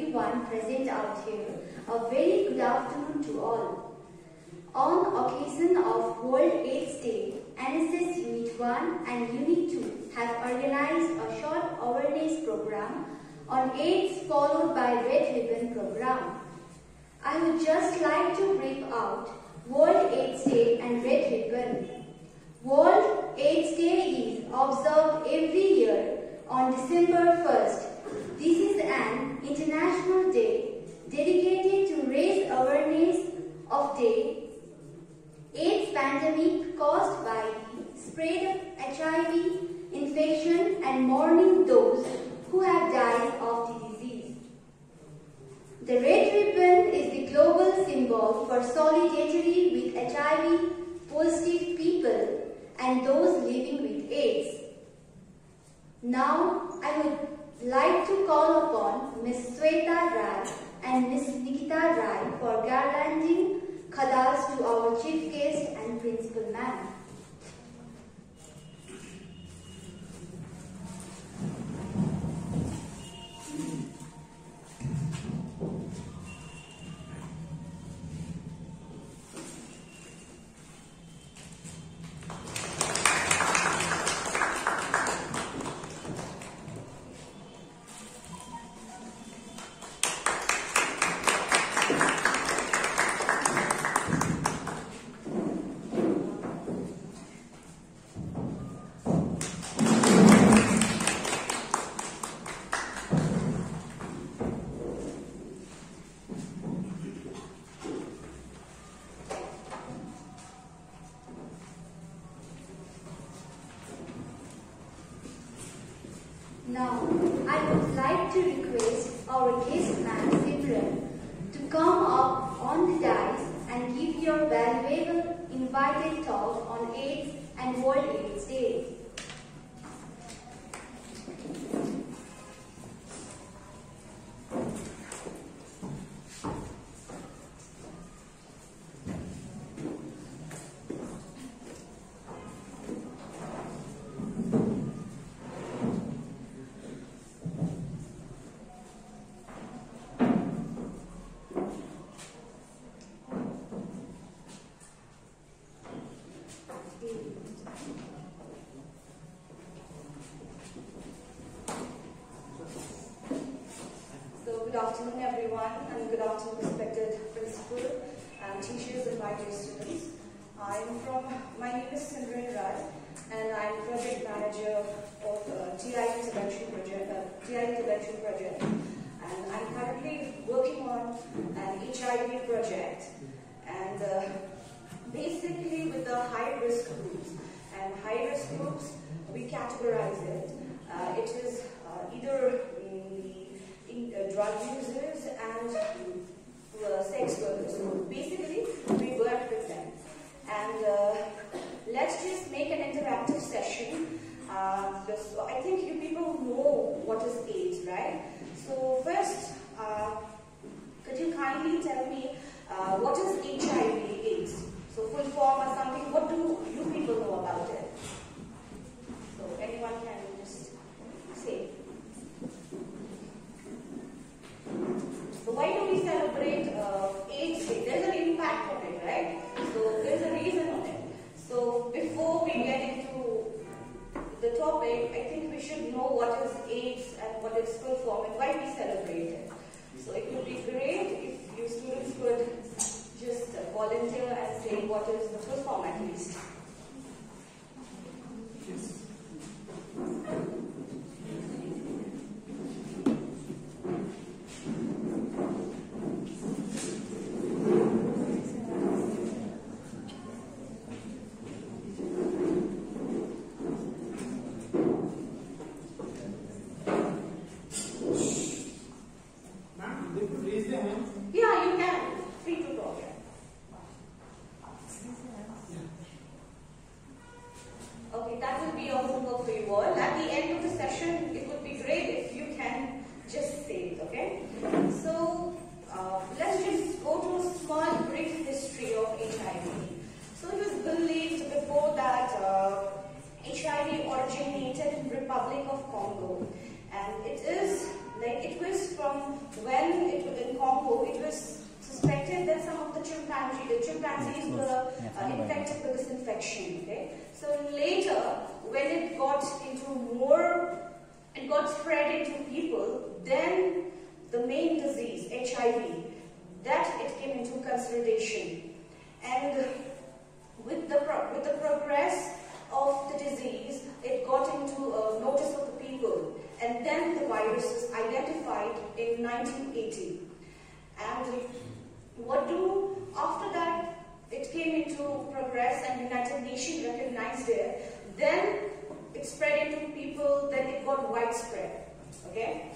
everyone present out here. A very good afternoon to all. On occasion of World AIDS Day, NSS Unit 1 and Unit 2 have organized a short awareness program on AIDS followed by Red Ribbon program. I would just like to brief out World AIDS Day and Red Ribbon. World AIDS Day is observed every year on December 1st. This is an international day dedicated to raise awareness of the AIDS pandemic caused by the spread of HIV infection and mourning those who have died of the disease. The red ribbon is the global symbol for solidarity with HIV positive people and those living with AIDS. Now, I would like to call upon Ms. Sweta Rai and Ms. Nikita Rai for garlanding khadas to our chief guest and principal ma'am. Now, I would like to request our guest man Simran to come up on the dais and give your valuable invited talk on AIDS and World AIDS Day. Good afternoon everyone, and good afternoon respected principal and teachers and my dear students. My name is Simran Rai and I'm project manager of TI intervention project, and I'm currently working on an HIV project, and basically with the high risk groups. And high risk groups, we categorize it. It is either drug users and sex workers. So basically, we work with them. And let's just make an interactive session. So I think you people know what is AIDS, right? So first, could you kindly tell me what is HIV/AIDS? So full form or something. What do you people know about it? So anyone can just say. So why do we celebrate AIDS Day? There's an impact on it, right? So there's a reason on it. So before we get into the topic, I think we should know what is AIDS and what is full form and why we celebrate it. So it would be great if you students could just volunteer and say what is the full form at least. Yes. like it was from when in Congo, it was suspected that some of the chimpanzees were infected with this infection. Okay, so later when it got spread into people, then the main disease, HIV, that it came into consideration, and with the progress of the disease, it got into notice of the people, and then the virus was identified in 1980. And after that, it came into progress and United Nations recognized it. Then it spread into people, then it got widespread. Okay?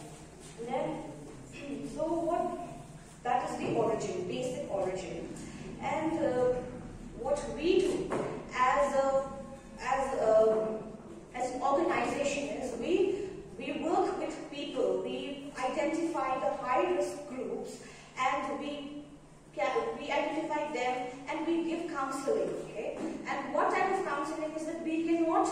And then, that is the origin, basic origin. And what we do as an organization is we work with people, we identify the high-risk groups, and we identify them and we give counseling. Okay? And what type of counseling is that we cannot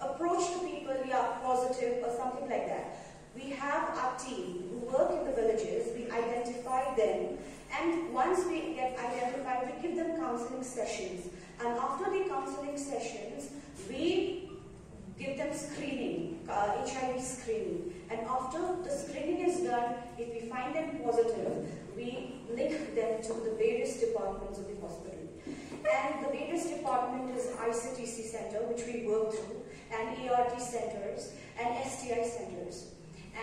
approach the people, we are positive or something like that. We have our team who work in the villages, we identify them, and once we get identified, we give them counseling sessions. And after the counseling sessions, we give them screening, HIV screening. And after the screening is done, if we find them positive, we link them to the various departments of the hospital. And the various department is ICTC center, which we work through, and ERT centers, and STI centers.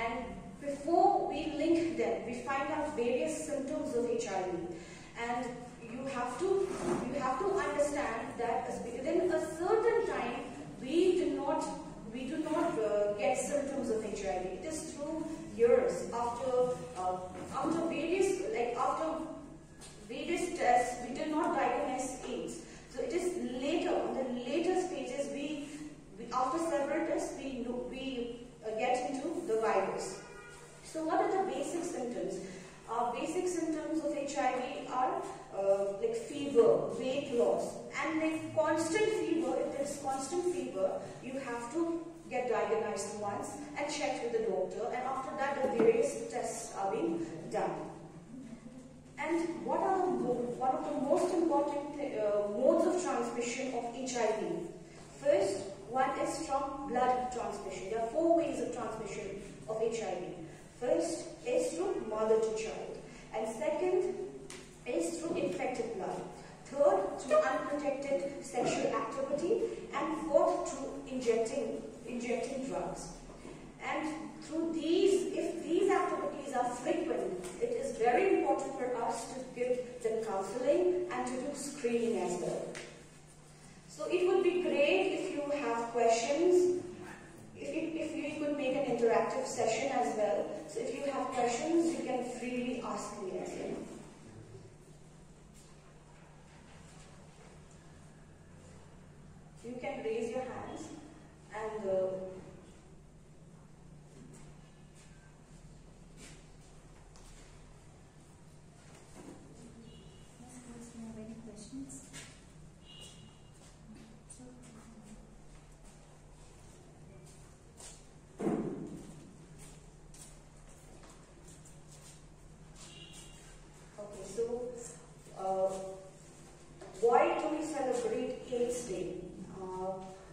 And before we link them, we find out various symptoms of HIV. And you have to understand that within a certain time, we do not get symptoms of HIV. It is through years after various tests, we do not diagnose AIDS. So it is later, on the later stages, after several tests, we get into the virus. So what are the basic symptoms? Basic symptoms of HIV are like fever, weight loss, and like constant fever. If there is constant fever, you have to get diagnosed once and checked with the doctor, and after that the various tests are being done. And one of the most important modes of transmission of HIV? First, one is from blood transmission. There are 4 ways of transmission of HIV. First is through mother to child, and second is through infected blood. Third, through unprotected sexual activity, and fourth, through injecting drugs. And through if these activities are frequent, it is very important for us to give them counseling and to do screening as well. So it would be great if you have questions, if you could make an interactive session as well. So if you have questions, you can freely ask me as well. You can raise your hands and any questions? okay, so why do we celebrate AIDS Day?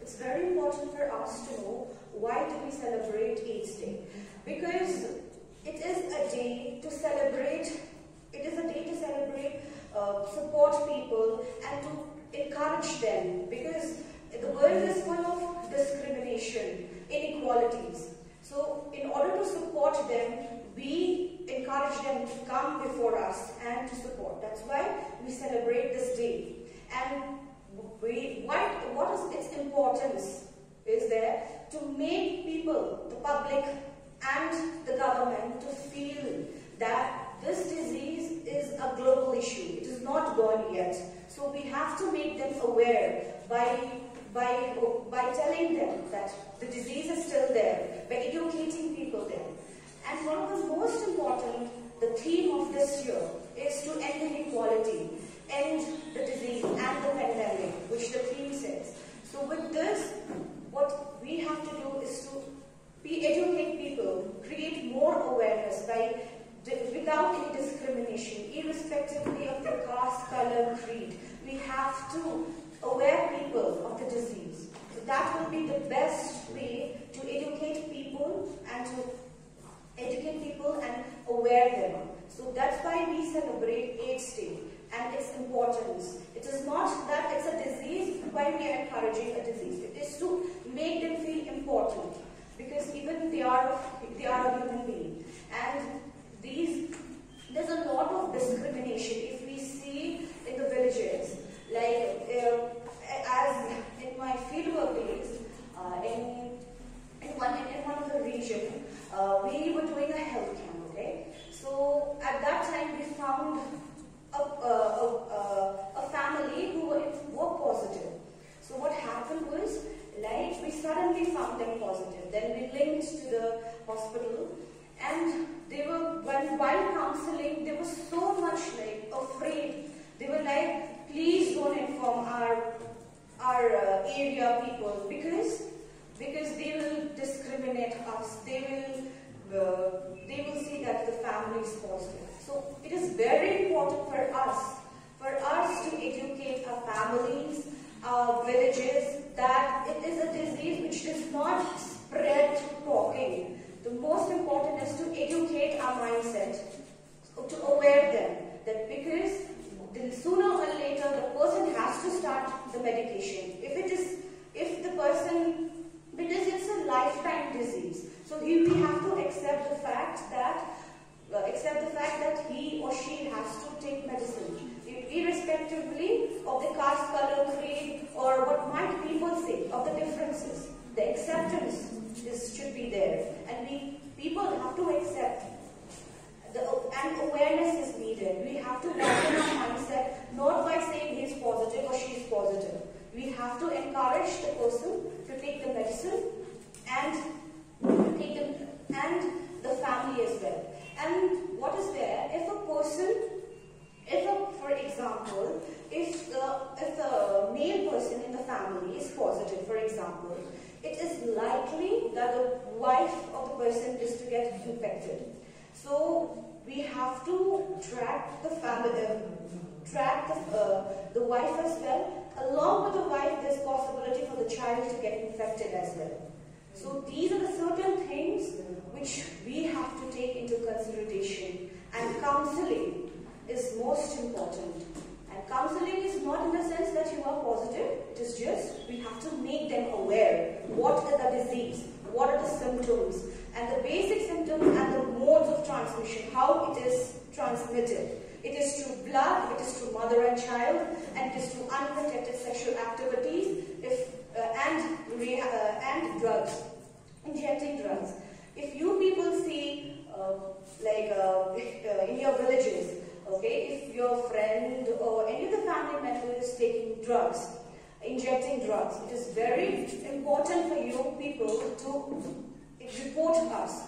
It's very important for us to know why do we celebrate AIDS Day. Because it is a day to celebrate, support people and to encourage them, because the world is full of discrimination, inequalities. So in order to support them, we encourage them to come before us and to support. That's why we celebrate this day. And what is its importance is there to make people, the public and the government, to feel that this disease is a global issue. It is not gone yet. So we have to make them aware by telling them that the disease is still there, by educating people there. And one of the most important, the theme of this year is to end inequality, end the disease and the pandemic, which the theme says. So with this, what we have to do is to educate people, create more awareness without any discrimination, irrespectively of the caste, color, creed. We have to aware people of the disease. So that will be the best way to educate people and aware them. So that's why we celebrate AIDS Day and its importance. It is not that it's a disease why we are encouraging a disease. It is to make them feel important, because even they are a human being. And there's a lot of discrimination if we see in the villages, like as in my fieldwork days, in one of the region, we were doing a health camp. Okay, so at that time we found a family who were positive. So what happened was, like, we suddenly found them positive. Then we linked to the hospital, and they were, while counseling, they were so much like afraid. They were like, please don't inform our area people, because they will discriminate us. They will see that the family is positive. So it is very important for us to educate our families, our villages, that it is a disease which does not spread through talking. The most important is to educate our mindset, to aware them that because sooner or later the person has to start the medication. Because it's a lifetime disease, so we have to accept the fact that he or she has to take medicine, irrespectively of the caste, color, creed, or what might people say of the differences. The acceptance should be there, and people have to accept. And awareness is needed. We have to work on our mindset, not by saying he is positive or she is positive. We have to encourage the person to take the medicine and the family as well. And what is there? For example, if the male person in the family is positive, for example, it is likely that the wife of the person is to get infected. So we have to track the family, the wife as well. Along with the wife, there's possibility for the child to get infected as well. So these are the certain things which we have to take into consideration. And counseling is most important. And counseling is not in the sense that you are positive. It is just we have to make them aware. What is the disease? What are the symptoms? And the basic symptoms and the modes of transmission, how it is transmitted. It is through blood, it is through mother and child, and it is through unprotected sexual activities, and drugs, injecting drugs. If you people see, in your villages, okay, if your friend or any of the family member is taking drugs, injecting drugs, it is very important for you people to report us.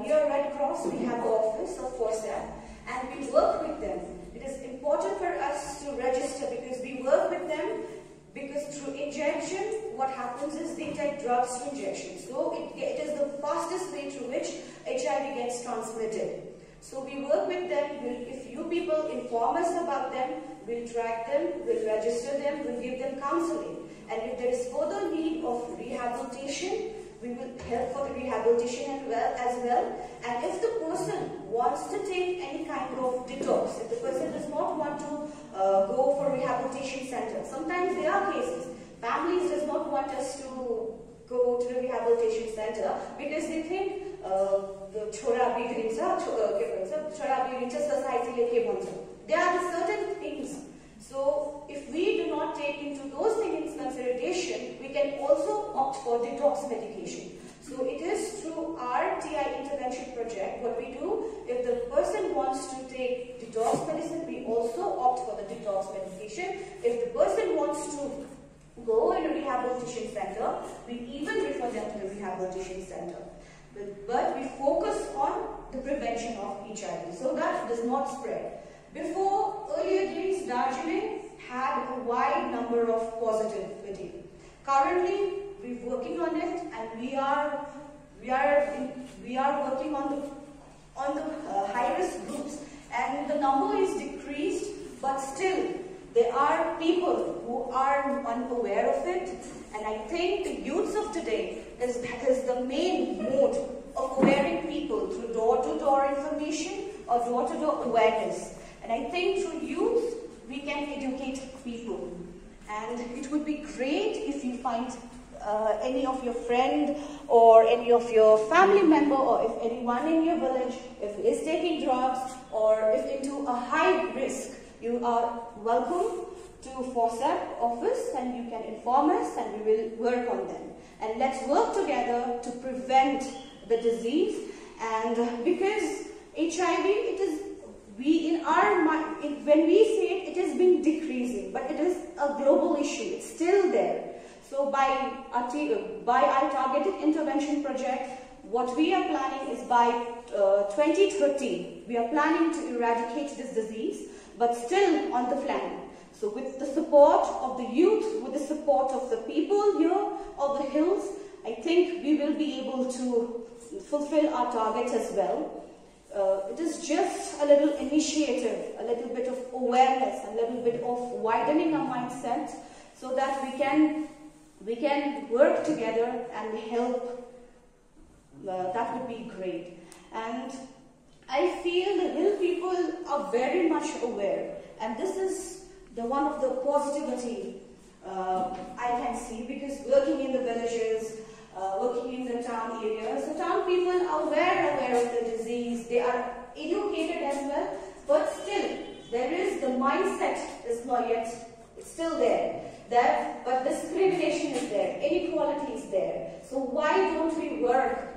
Near Red Cross, we have an office of FORSAP, and we work with them. It is important for us to register because we work with them, because through injection, what happens is they take drugs through injection. So it is the fastest way through which HIV gets transmitted. So we work with them. If you people inform us about them, we'll track them, we'll register them, we'll give them counseling. And if there is further need of rehabilitation, we will help for the rehabilitation as well. And if the person wants to take any kind of detox, if the person does not want to go for rehabilitation center, sometimes there are cases, families does not want us to go to the rehabilitation center because they think chora bigrincha society leke boncha. There are the certain things. So if we do not take into those things into consideration, we can also opt for detox medication. So it is through our TI intervention project, what we do, if the person wants to take detox medicine, we also opt for the detox medication. If the person wants to go in a rehabilitation center, we even refer them to the rehabilitation center. But we focus on the prevention of HIV so that it does not spread. Before, earlier days, Darjeeling had a wide number of positivity. Currently, we're working on it, and we are working on the high risk groups, and the number is decreased, but still there are people who are unaware of it. And I think the youths of today is the main mode of awareing people through door-to-door information or door-to-door awareness. And I think through youth we can educate people. And it would be great if you find any of your friend or any of your family member, or if anyone in your village, if is taking drugs or if into a high risk, you are welcome to FOSAP office, and you can inform us and we will work on them. And let's work together to prevent the disease. And because HIV, it is, in our mind, when we say it has been decreasing, but it is a global issue, it's still there. So by our targeted intervention project, what we are planning is by 2030, we are planning to eradicate this disease, but still on the flank. So with the support of the youth, with the support of the people here of the hills, I think we will be able to fulfill our targets as well. It is just a little initiative, a little bit of awareness, a little bit of widening our mindset, so that we can work together and help. That would be great. And I feel the hill people are very much aware, and this is the one of the positivity I can see, because working in the villages, working in the town areas, the town people are aware of the disease, they are educated as well, but still there is the mindset is not yet, it's still there. But discrimination is there, inequality is there. So why don't we work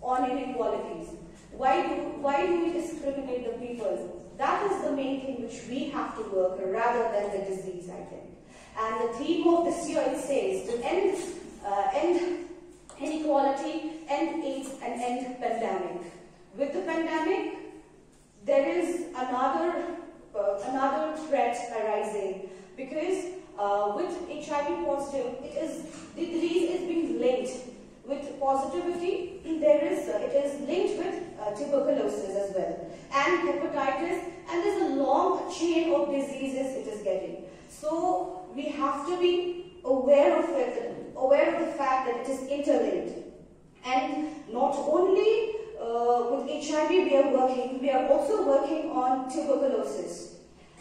on inequalities? Why do we discriminate the people? That is the main thing which we have to work rather than the disease, I think. And the theme of this year, it says to end inequality, end AIDS, and end pandemic. With the pandemic, there is another threat arising, because with HIV positive, the disease is being linked with positivity. It is linked with tuberculosis as well, and hepatitis, and there's a long chain of diseases it is getting. So we have to be aware of it, aware of the fact that it is interlinked. And not only with HIV we are also working on tuberculosis.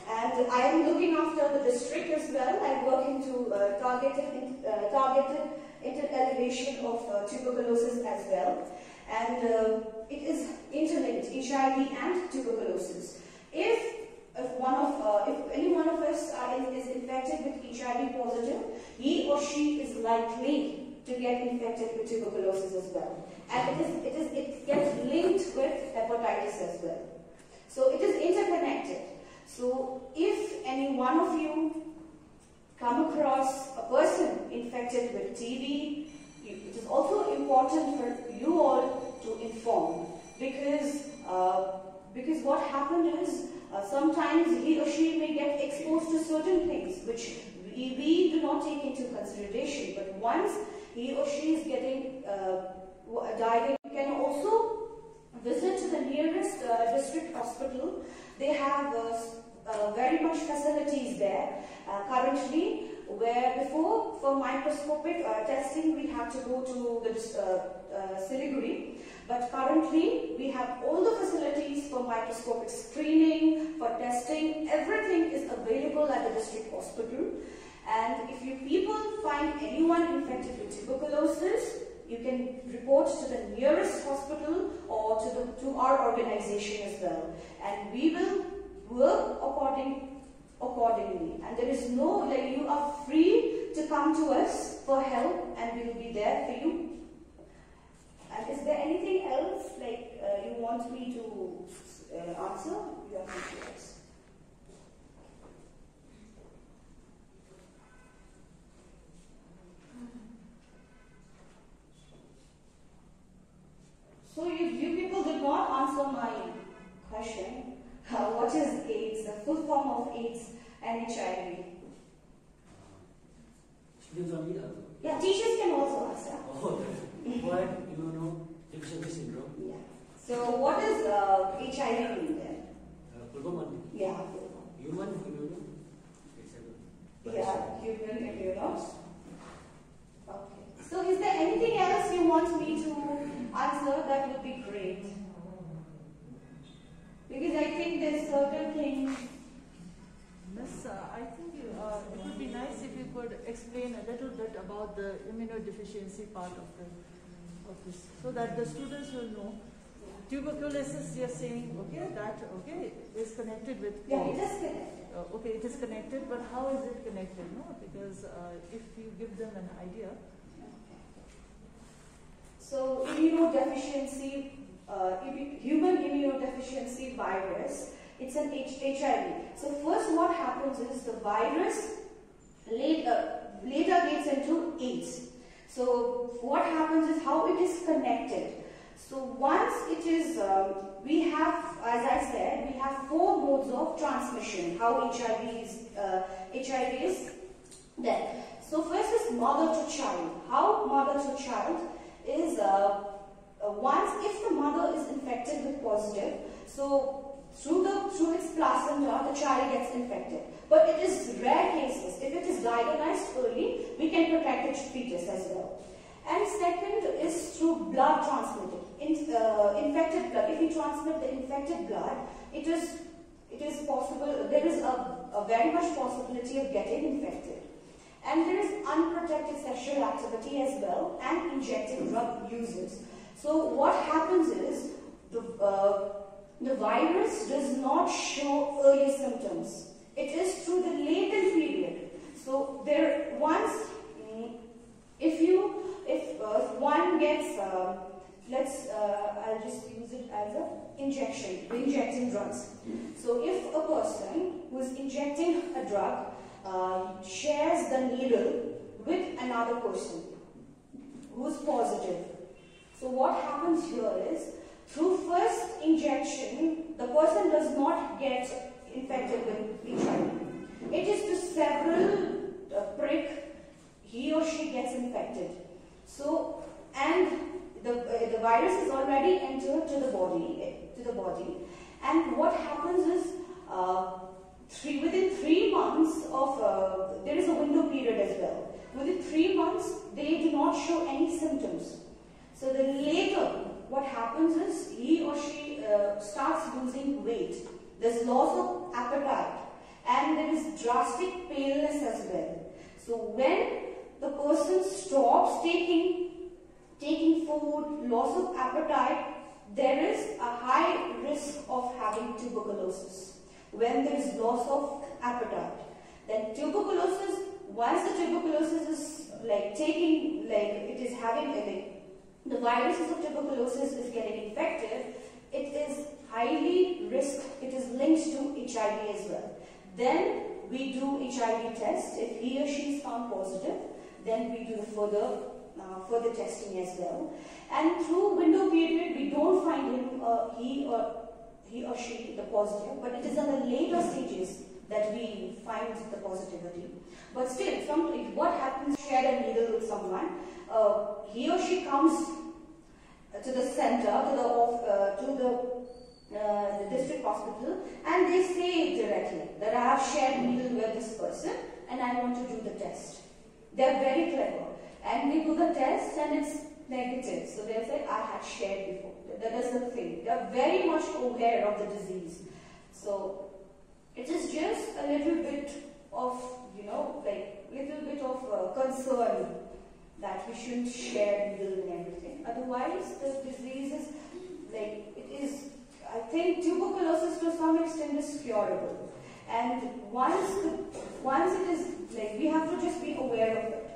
And I am looking after the district as well. I work into targeted elevation of tuberculosis as well. And it is interlinked, HIV and tuberculosis. If any one of us is infected with HIV positive, he or she is likely to get infected with tuberculosis as well. And it gets linked with hepatitis as well. So it is interconnected. So if any one of you come across a person infected with TB, it is also important for you all to inform, because what happened is sometimes he or she may get exposed to certain things which we do not take into consideration. But once he or she is getting diagnosed, you can also visit to the nearest district hospital. They have very much facilities there currently, where before for microscopic testing we had to go to the Siliguri, but currently we have all the facilities for microscopic screening, for testing. Everything is available at the district hospital. And if you people find anyone infected with tuberculosis, you can report to the nearest hospital or to our organization as well, and we will work accordingly. And there is no, you are free to come to us for help, and we will be there for you. And is there anything else you want me to answer? You have to ask. So you people did not answer my question. What is AIDS? The full form of AIDS and HIV. Ich bin Samira. Yeah, teachers can also answer. Oh, what immunodeficiency syndrome? Yeah. So what does HIV mean then? Yeah. Human immuno. Yeah, human immunos. Okay. So is there anything else you want me to answer? That would be great. Because I think there's certain things. Miss, I think it would be nice if you could explain a little bit about the immunodeficiency part of this, so that the students will know. Tuberculosis, you're saying, is connected with. Yeah, it is connected. Okay, it is connected, but how is it connected? No, because if you give them an idea. So immunodeficiency, human immunodeficiency virus, it's an HIV. So first what happens is the virus later gets into AIDS. So what happens is how it is connected. So once it is, we have, as I said, we have 4 modes of transmission, how HIV is there. So first is mother to child. How mother to child is, once if the mother is infected with positive, so through its placenta, the child gets infected. But it is rare cases. If it is diagnosed early, we can protect the fetus as well. And second is through blood transmitted. Infected blood. If we transmit the infected blood, it is possible. There is a very much possibility of getting infected. And there is unprotected sexual activity as well, and injected drug uses. So what happens is the virus does not show early symptoms. It is through the latent period. So if one gets, I'll just use it as a injecting drugs. So if a person who is injecting a drug shares the needle with another person who is positive. So what happens here is, through first injection, the person does not get infected with HIV. It is to several prick, he or she gets infected. So, and the virus is already entered to the body, and what happens is, within 3 months of, there is a window period as well. Within 3 months, they do not show any symptoms. So then later, what happens is, he or she starts losing weight. There's loss of appetite, and there is drastic paleness as well. So when the person stops taking food, loss of appetite, there is a high risk of having tuberculosis. When there is loss of appetite, then tuberculosis, once the tuberculosis is the viruses of tuberculosis is getting infected, it is highly risk, it is linked to HIV as well. Then we do HIV test. If he or she is found positive, then we do the further testing as well. And through window period, we don't find him, he or she the positive, but it is in the later stages that we find the positivity. But still, what happens, share a needle with someone, he or she comes to the center, to the district hospital, and they say directly that I have shared needle with this person and I want to do the test. They're very clever, and they do the test and it's negative. So they'll say, I had shared before. That is the thing. They're very much aware of the disease. So it is just a little bit of, concern that we shouldn't share needle and everything. Otherwise, the disease is, I think tuberculosis to some extent is curable. And once it is, we have to just be aware of it.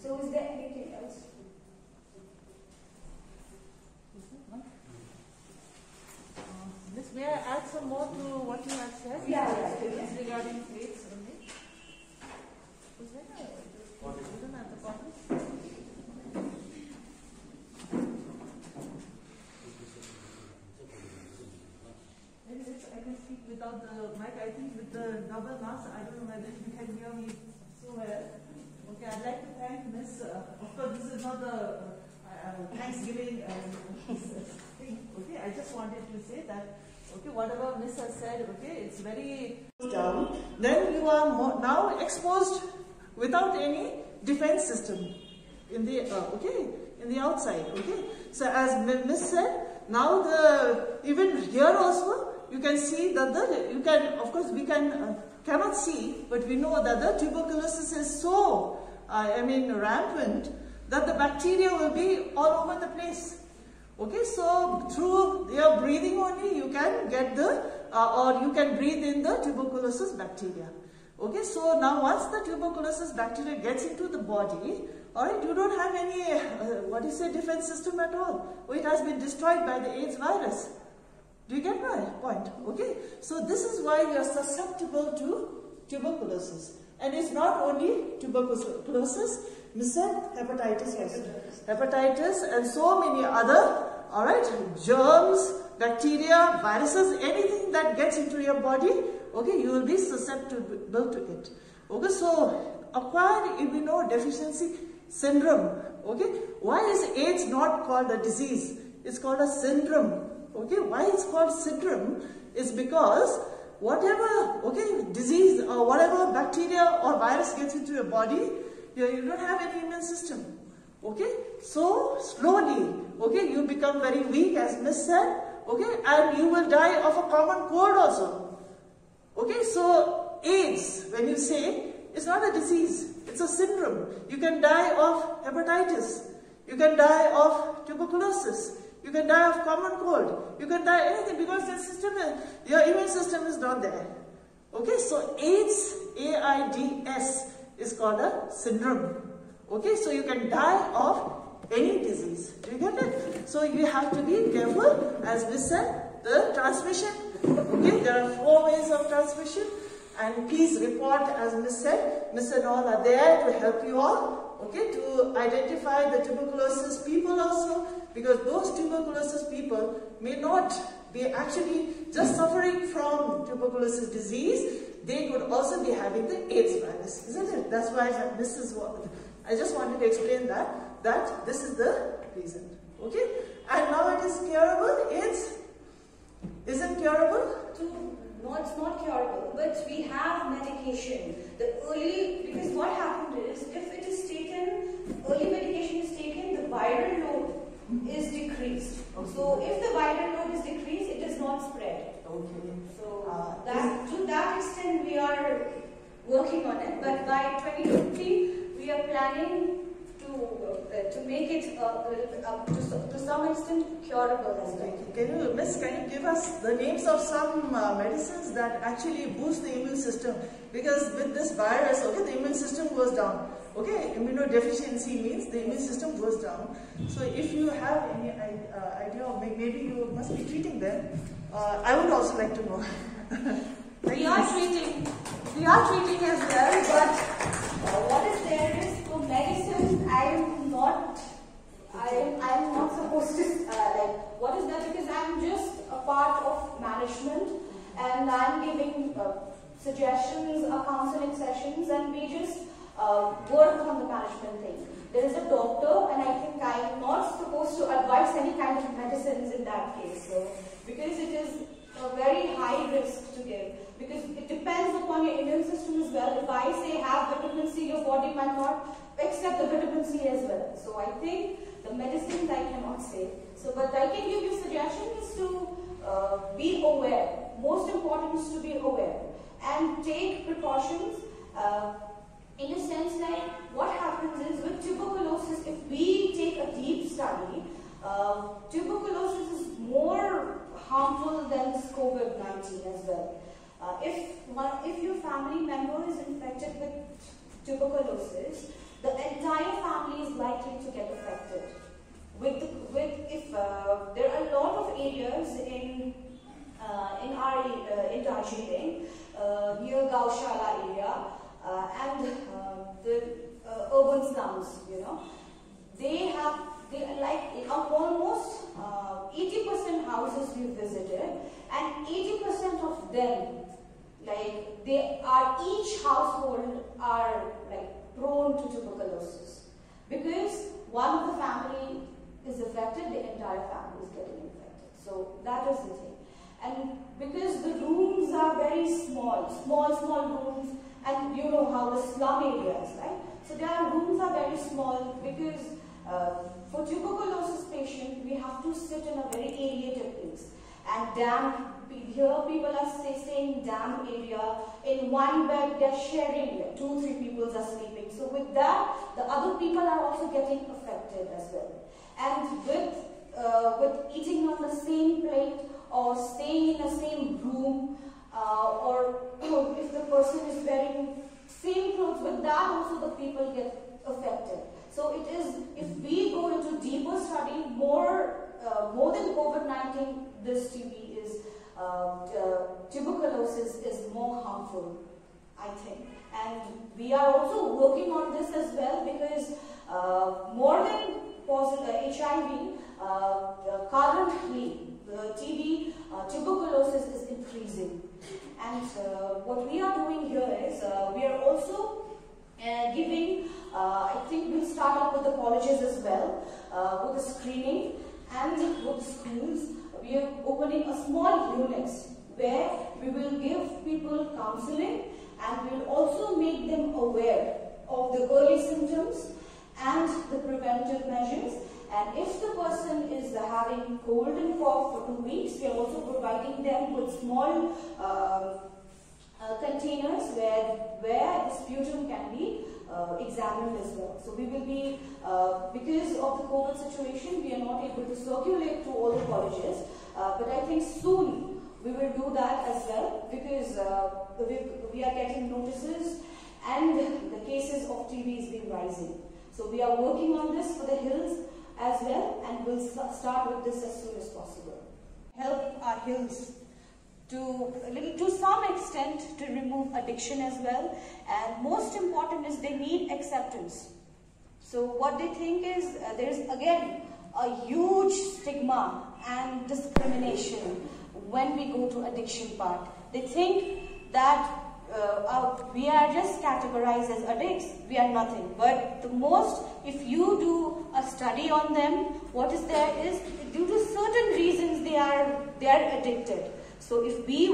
So is there anything else? Miss, may I add some more to what you have said? Yeah. It's regarding AIDS only. Was there a written at the bottom? I can speak without the mic. I think with the double mask, I don't know whether you can hear me so well. Okay, I'd like to thank Miss. Of course, this is not a Thanksgiving thing. Okay, I just wanted to say that. Okay, whatever Miss has said. Okay, it's very down. Then you are now exposed without any defense system in the in the outside. Okay, so as Miss said, now even here also you can see that we cannot see, but we know that the tuberculosis is so rampant that the bacteria will be all over the place. Okay, so through your breathing only you can get or you can breathe in the tuberculosis bacteria. Okay, so now once the tuberculosis bacteria gets into the body, alright, you don't have any, defense system at all. It has been destroyed by the AIDS virus. Do you get my point? Okay, so this is why we are susceptible to tuberculosis. And it's not only tuberculosis, hepatitis also. Hepatitis and so many other, alright, germs, bacteria, viruses, anything that gets into your body, okay, you will be susceptible to it. Okay, so acquired immunodeficiency syndrome, okay, why is AIDS not called a disease? It's called a syndrome. Okay, why it's called syndrome is because whatever, disease or whatever bacteria or virus gets into your body, you don't have any immune system. Okay, so slowly, you become very weak, as Miss said, and you will die of a common cold also. Okay, so AIDS, when you say, is not a disease, it's a syndrome. You can die of hepatitis, you can die of tuberculosis, you can die of common cold, you can die anything because your immune system is not there. Okay, so AIDS, AIDS, is called a syndrome. Okay, so you can die of any disease. Do you get it? So you have to be careful, as we said, the transmission. Okay, there are 4 ways of transmission, and please report, as Miss said all are there to help you all. Okay, to identify the tuberculosis people also, because those tuberculosis people may not be actually just suffering from tuberculosis disease, they could also be having the AIDS virus, isn't it? That's why this is what I just wanted to explain that this is the reason. Okay, and now it is curable. AIDS isn't curable. No, it's not curable, but we have medication. Because what happened is, if it is taken, early medication is taken, the viral load is decreased. Okay. So if the viral load is decreased, it does not spread. Okay. So to that extent we are working on it, but by 2050 we are planning to make it to some extent curable as well. Can you give us the names of some medicines that actually boost the immune system? Because with this virus, the immune system goes down. Okay, immunodeficiency means the immune system goes down. So if you have any idea, or maybe you must be treating them, I would also like to know. We are treating as well, but what is there is for medicine, I'm not supposed to what is that, because I'm just a part of management and I'm giving suggestions, counseling sessions, and we just work on the management thing. There is a doctor, and I think I'm not supposed to advise any kind of medicines in that case. So, because it is a very high risk to give, because it depends upon your immune system as well. If I say have vitamin C, your body might not accept the vitamin C as well. So I think the medicines I cannot say. So, but I can give you suggestions to be aware. Most important is to be aware and take precautions. In a sense, like what happens is with tuberculosis, if we take a deep study, tuberculosis is more harmful than this COVID-19 as well. If your family member is infected with tuberculosis, the entire family is likely to get affected. There are a lot of areas in Darjeeling, near Gaushala area, and the urban slums, they are like almost 80% houses we visited, and 80% of them, each household are like prone to tuberculosis. Because one of the family is affected, the entire family is getting infected. So that is the thing. And because the rooms are very small rooms, and you know how the slum areas, right? So their rooms are very small because for tuberculosis patient, we have to sit in a very aerated place. And here people are staying damp area. In one bed, they're sharing it. 2-3 people are sleeping. So with that, the other people are also getting affected as well. And with eating on the same plate or staying in the same room, or if the person is wearing same clothes, with that also the people get affected. So it is, if we go into deeper study, more than COVID-19, this TB is, tuberculosis is more harmful, I think. And we are also working on this as well because more than HIV, currently the TB, tuberculosis is increasing. And what we are doing here is, we are also giving, I think we'll start up with the colleges as well, with the screening, and with the schools. We are opening a small units where we will give people counseling, and we will also make them aware of the early symptoms and the preventive measures. And if the person is having cold and cough for 2 weeks, we are also providing them with small containers where the sputum can be examined as well. So we will be, because of the COVID situation, we are not able to circulate to all the colleges, but I think soon we will do that as well, because we are getting notices and the cases of TB is been rising. So we are working on this for the hills as well, and we'll start with this as soon as possible. Help our hills to some extent to remove addiction as well, and most important is they need acceptance. So what they think is there is again a huge stigma and discrimination when we go to addiction part. They think that we are just categorized as addicts, we are nothing. But the most, if you do a study on them, what is there is due to certain reasons they are addicted. So if we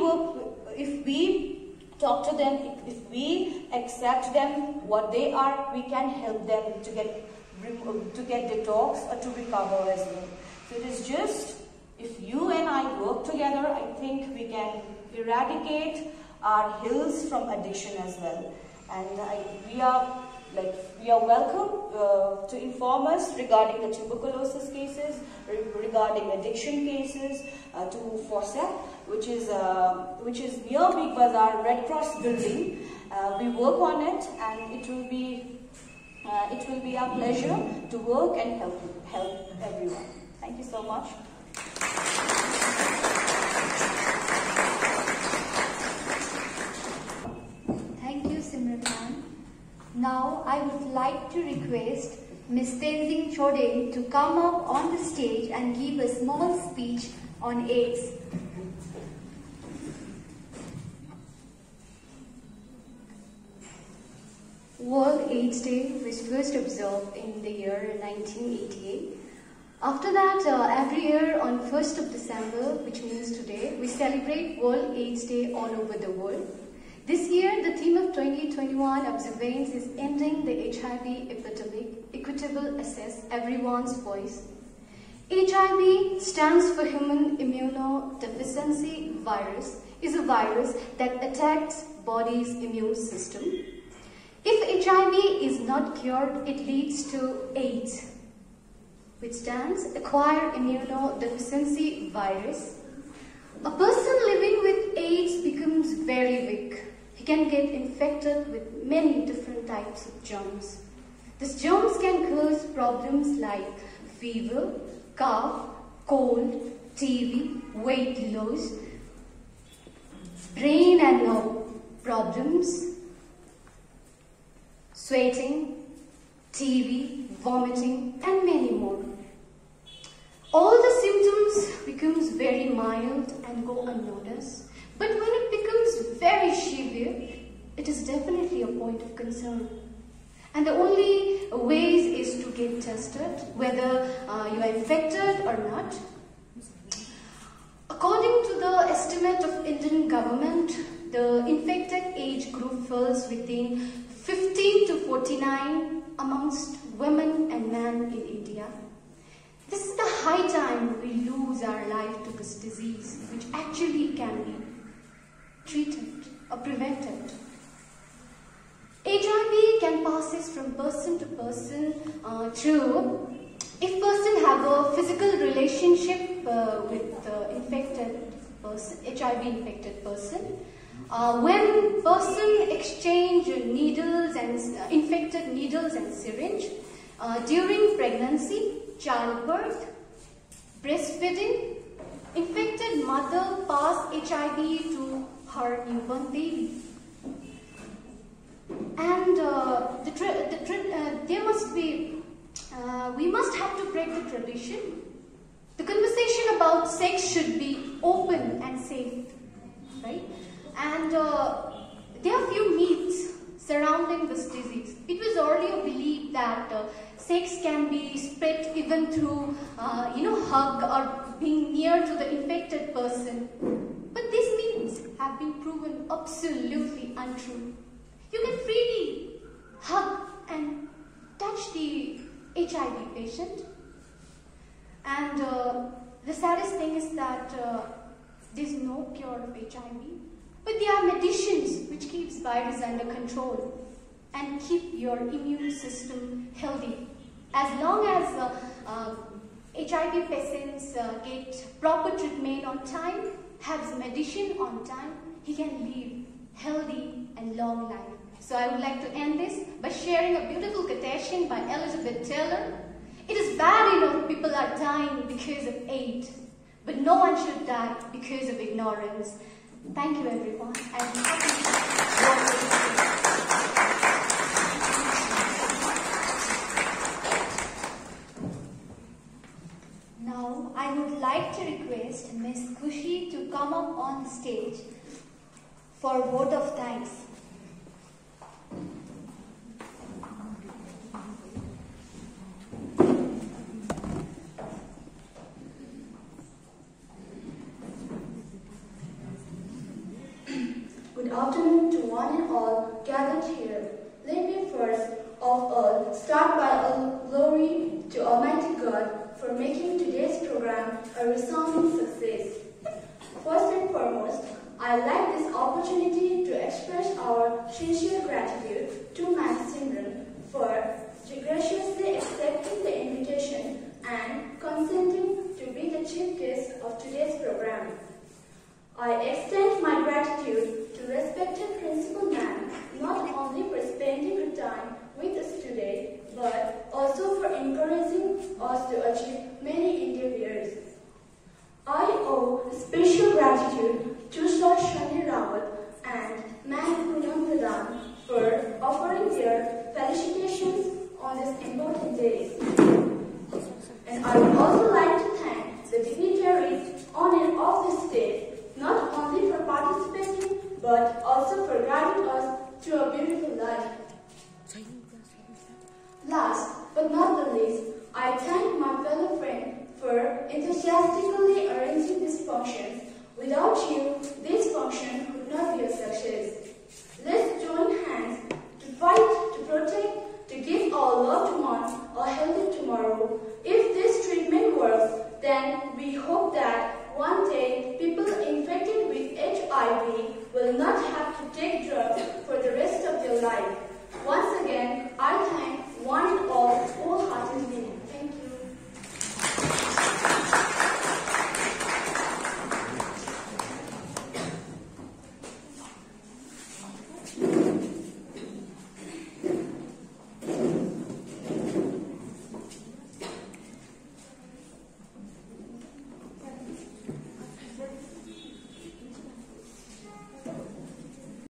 talk to them, if we accept them what they are, we can help them to get detox or to recover as well. So it is just, if you and I work together, I think we can eradicate our hills from addiction as well. And we are welcome to inform us regarding the tuberculosis cases, regarding addiction cases, to FORCEP, which is near Big Bazaar Red Cross building. We work on it, and it will be our pleasure to work and help everyone. Thank you so much. Thank you, Simran ma'am. Now I would like to request Ms. Tenzing Chodeng to come up on the stage and give a small speech on AIDS. World AIDS Day was first observed in the year 1988. After that, every year on 1st of December, which means today, we celebrate World AIDS Day all over the world. This year, the theme of 2021 observance is Ending the HIV Epidemic, Equitable Access, Everyone's Voice. HIV stands for Human Immunodeficiency Virus, is a virus that attacks body's immune system. If HIV is not cured, it leads to AIDS, which stands Acquired Immunodeficiency Virus. A person living with AIDS becomes very weak. He can get infected with many different types of germs. These germs can cause problems like fever, cough, cold, TB, weight loss, brain and nerve problems, sweating, TB, vomiting, and many more. All the symptoms becomes very mild and go unnoticed, but when it becomes very severe, it is definitely a point of concern. the only ways is to get tested whether you are infected or not. According to the estimate of Indian government, the infected age group falls within 15 to 49 amongst women and men in India. This is the high time we lose our life to this disease, which actually can be treated or prevented. HIV can pass from person to person through if person have a physical relationship with the infected person, HIV infected person. When person exchange needles and infected needles and syringe during pregnancy, childbirth, breastfeeding, infected mother pass HIV to her newborn baby. And there must be, we must have to break the tradition. The conversation about sex should be open and safe, right? And there are few myths surrounding this disease. It was earlier believed that sex can be spread even through, hug or being near to the infected person. But these myths have been proven absolutely untrue. You can freely hug and touch the HIV patient. And the saddest thing is that there is no cure of HIV. But there are medicines which keeps virus under control and keep your immune system healthy. As long as HIV patients get proper treatment on time, have medicine on time, he can live healthy and long life. So I would like to end this by sharing a beautiful quotation by Elizabeth Taylor. It is bad enough people are dying because of AIDS, but no one should die because of ignorance. Thank you, everyone. Now, I would like to request Ms. Kushi to come up on the stage for vote of thanks. Good afternoon to one and all gathered here. Let me first of all start by a glory to Almighty God for making today's program a resounding success. First and foremost, I'd like this opportunity to express our sincere gratitude to Ms. Simran for graciously accepting the invitation and consenting to be the chief guest of today's program. I extend my gratitude to respected Principal Ma'am not only for spending her time with us today, but also for encouraging us to achieve many endeavors. I owe special gratitude to Sir Shani Rawat and Ma'am Poonam Pradhan for offering their felicitations on this important day. And I would also like to thank the dignitaries on and off the stage, not only for participating, but also for guiding us through a beautiful life. Last but not the least, I thank my fellow friend for enthusiastically arranging these functions. Without you, this function could not be a success. Let's join hands to fight, to protect, to give our loved ones a healthy tomorrow. If this treatment works, then we hope that one day people infected with HIV will not have to take drugs